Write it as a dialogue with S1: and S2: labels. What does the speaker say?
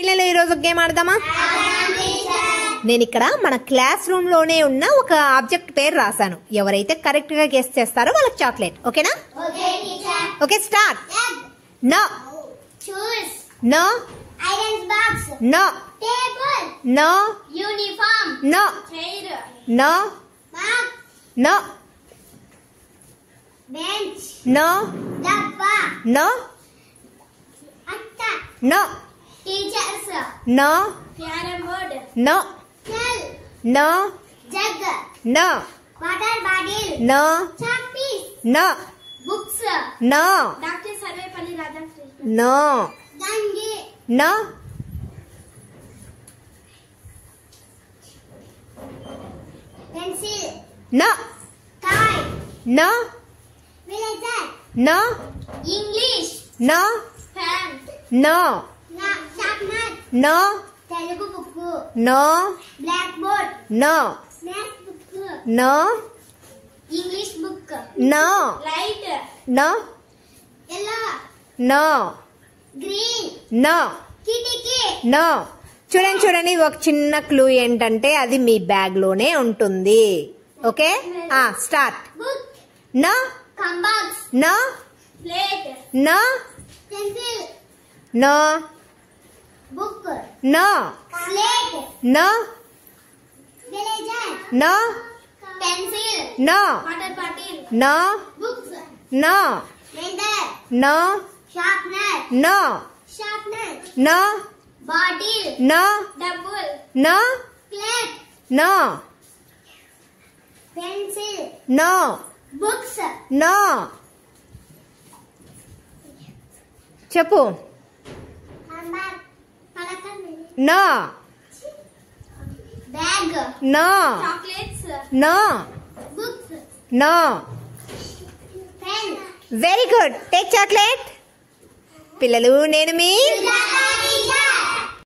S1: పిల్లలు ఈ రోజు గేమ్ ఆడదామా? నేను ఇక్కడ మన క్లాస్ రూమ్ లోనే ఉన్న ఒక ఆబ్జెక్ట్ పేరు రాసాను. ఎవరైతే కరెక్ట్ గా గెస్ చేస్తారో వాళ్ళకి చాక్లెట్. ఓకేనా? Okay start. No. No.
S2: Iron box.
S1: No.
S2: Table.
S1: No.
S2: Uniform.
S1: No.
S2: Chair.
S1: No.
S2: Mug.
S1: No.
S2: Bench.
S1: No.
S2: Dabba.
S1: No.
S2: Atta.
S1: No.
S2: Teachers.
S1: No.
S2: Carom board.
S1: No.
S2: Shell.
S1: No.
S2: Jug.
S1: No.
S2: Water bottle.
S1: No.
S2: Chalk piece.
S1: No.
S2: Books.
S1: No.
S2: Dr. Sarvepalli Radhakrishnan.
S1: No.
S2: Gange.
S1: No.
S2: Pencil.
S1: No.
S2: Kite.
S1: No.
S2: Villager.
S1: No.
S2: English.
S1: No.
S2: Fan.
S1: No.
S2: Sharpener.
S1: No.
S2: Telugu book.
S1: No.
S2: Blackboard.
S1: No.
S2: Math book.
S1: No.
S2: English book.
S1: No.
S2: Light.
S1: No.
S2: Yellow.
S1: No.
S2: Green.
S1: No.
S2: Kitty.
S1: No. చూడండి ఒక చిన్న clue ఏంటంటే అది మీ bag లోనే ఉంటుంది. Okay start.
S2: Book.
S1: No.
S2: Compass.
S1: No.
S2: Plate.
S1: No.
S2: Pencil.
S1: No.
S2: Book.
S1: No.
S2: Slate.
S1: No.
S2: Villager.
S1: No.
S2: Pencil.
S1: No.
S2: Water bottle.
S1: No.
S2: Books.
S1: No.
S2: Blender.
S1: No.
S2: Sharpener.
S1: No.
S2: Sharpener.
S1: No.
S2: Bottle.
S1: No.
S2: Double.
S1: No.
S2: Plate.
S1: No.
S2: Pencil.
S1: No.
S2: Books.
S1: No. చెప్పు.
S2: Hammer. Palakan.
S1: No.
S2: Bag.
S1: No.
S2: Chocolates.
S1: No.
S2: Books.
S1: No.
S2: Pen.
S1: Very good. Take chocolate. పిల్లలు నేను మీ
S2: Sujata.